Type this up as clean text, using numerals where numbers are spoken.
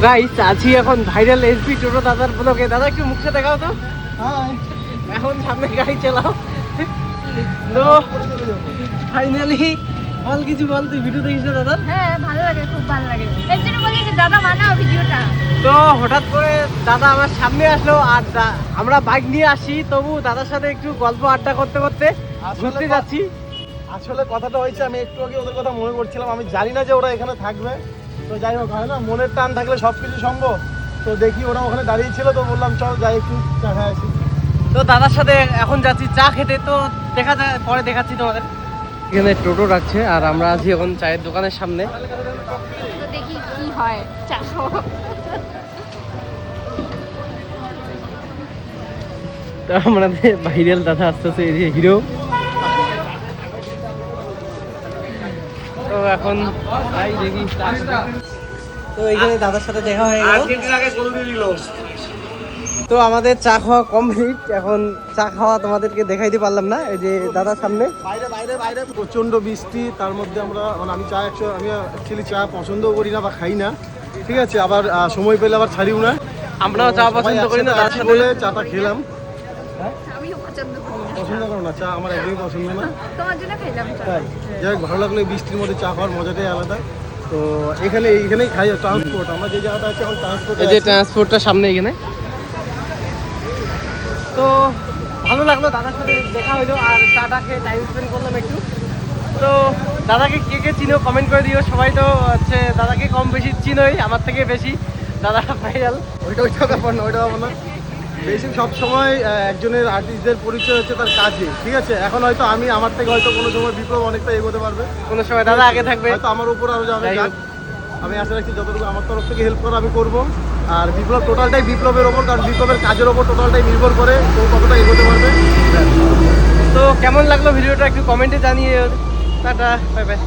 Guys আছি এখন viral SB টোটো দাদার ব্লগে। দাদা একটু মুখে দেখাও তো। এখন সামনে গাড়ি চালাও তো ফাইনালি বল কিছু বল, তুই ভিডিও দেখিস না দাদা? হ্যাঁ ভালো লাগে, খুব ভালো লাগে, এর জন্য বলি যে দাদা বানাও ভিডিওটা। তো হঠাৎ করে দাদা আমার সামনে আসলো আর আমরা বাইক নিয়ে আসি, তবু দাদার সাথে একটু গল্প আড্ডা করতে করতে ঘুরতে যাচ্ছি। আসলে কথাটা হয়েছে, আমি একটু আগে ওদের কথা মনে করছিলাম, আমি জানি না যে ওরা এখানে থাকবে। তো যাই হোক, হয় না মনের টান থাকলে সব কিছু সম্ভব। তো দেখি ওরা ওখানে দাঁড়িয়ে ছিল, তো বললাম চল যাই একটু চা খাই আসি। তো দাদার সাথে এখন যাচ্ছি চা খেতে, তো দেখা যায় পরে দেখাচ্ছি তোমাদের। এখানে টোটো রাখছে আর আমরা আছি এখন চায়ের দোকানের সামনে। তো দেখি কি হয়, চা খাবো। তো আমাদের ভাইরাল দাদা আসতেছে, এই যে হিরো। তো এখন তাই দেখি। তো এইখানে দাদার সাথে দেখা হয়ে গেল। তো আমাদের চা খাওয়া কমপ্লিট, এখন চা খাওয়া তোমাদেরকে দেখাইতে পারলাম না, এই যে দাদার সামনে। বাইরে বাইরে বাইরে প্রচণ্ড বৃষ্টি, তার মধ্যে আমরা মানে আমি অ্যাকচুয়ালি চা পছন্দও করি না বা খাই না, ঠিক আছে, আবার সময় পেলে আবার ছাড়িও না। আমরাও চা পছন্দ করি না, দাদার সাথে বলে চাটা খেলাম। আমিও পছন্দ করি না। পছন্দ করো না চা? আমার একদমই পছন্দ না। তোমার জন্য খাইলাম চা। তাই যাই হোক, ভালো লাগলো। এই বৃষ্টির মধ্যে চা খাওয়ার মজাটাই আলাদা। তো এইখানেই খাই ট্রান্সপোর্ট, আমরা যে জায়গাটা আছে এখন ট্রান্সপোর্ট, এই যে ট্রান্সপোর্টটা সামনে এখানে। তো ভালো লাগলো, দাদার সাথে দেখা হইলো আর চাটা খেয়ে টাইম স্পেন্ড করলাম একটু। তো দাদাকে কে কে চিনো কমেন্ট করে দিও। সবাই তো হচ্ছে দাদাকে কম বেশি চিনোই, আমার থেকে বেশি দাদা ভাইরাল। ওইটা ব্যাপার না, বেশি সবসময় একজনের আর্টিস্টদের পরিচয় হচ্ছে তার কাজে, ঠিক আছে। এখন হয়তো আমার থেকে হয়তো কোনো সময় বিপ্লব অনেকটা এগোতে পারবে, কোনো সময় দাদা আগে থাকবে, হয়তো আমার উপর আরো যাবে। যাই হোক। আমি আশা রাখছি যতটুকু আমার তরফ থেকে হেল্প করা আমি করবো। আর বিপ্লব টোটালটাই বিপ্লবের ওপর, কারণ বিপ্লবের কাজের ওপর টোটালটাই নির্ভর করে ও কতটা এগোতে পারবে। তো কেমন লাগলো ভিডিওটা একটু কমেন্টে জানিয়ে। Tata, bye bye.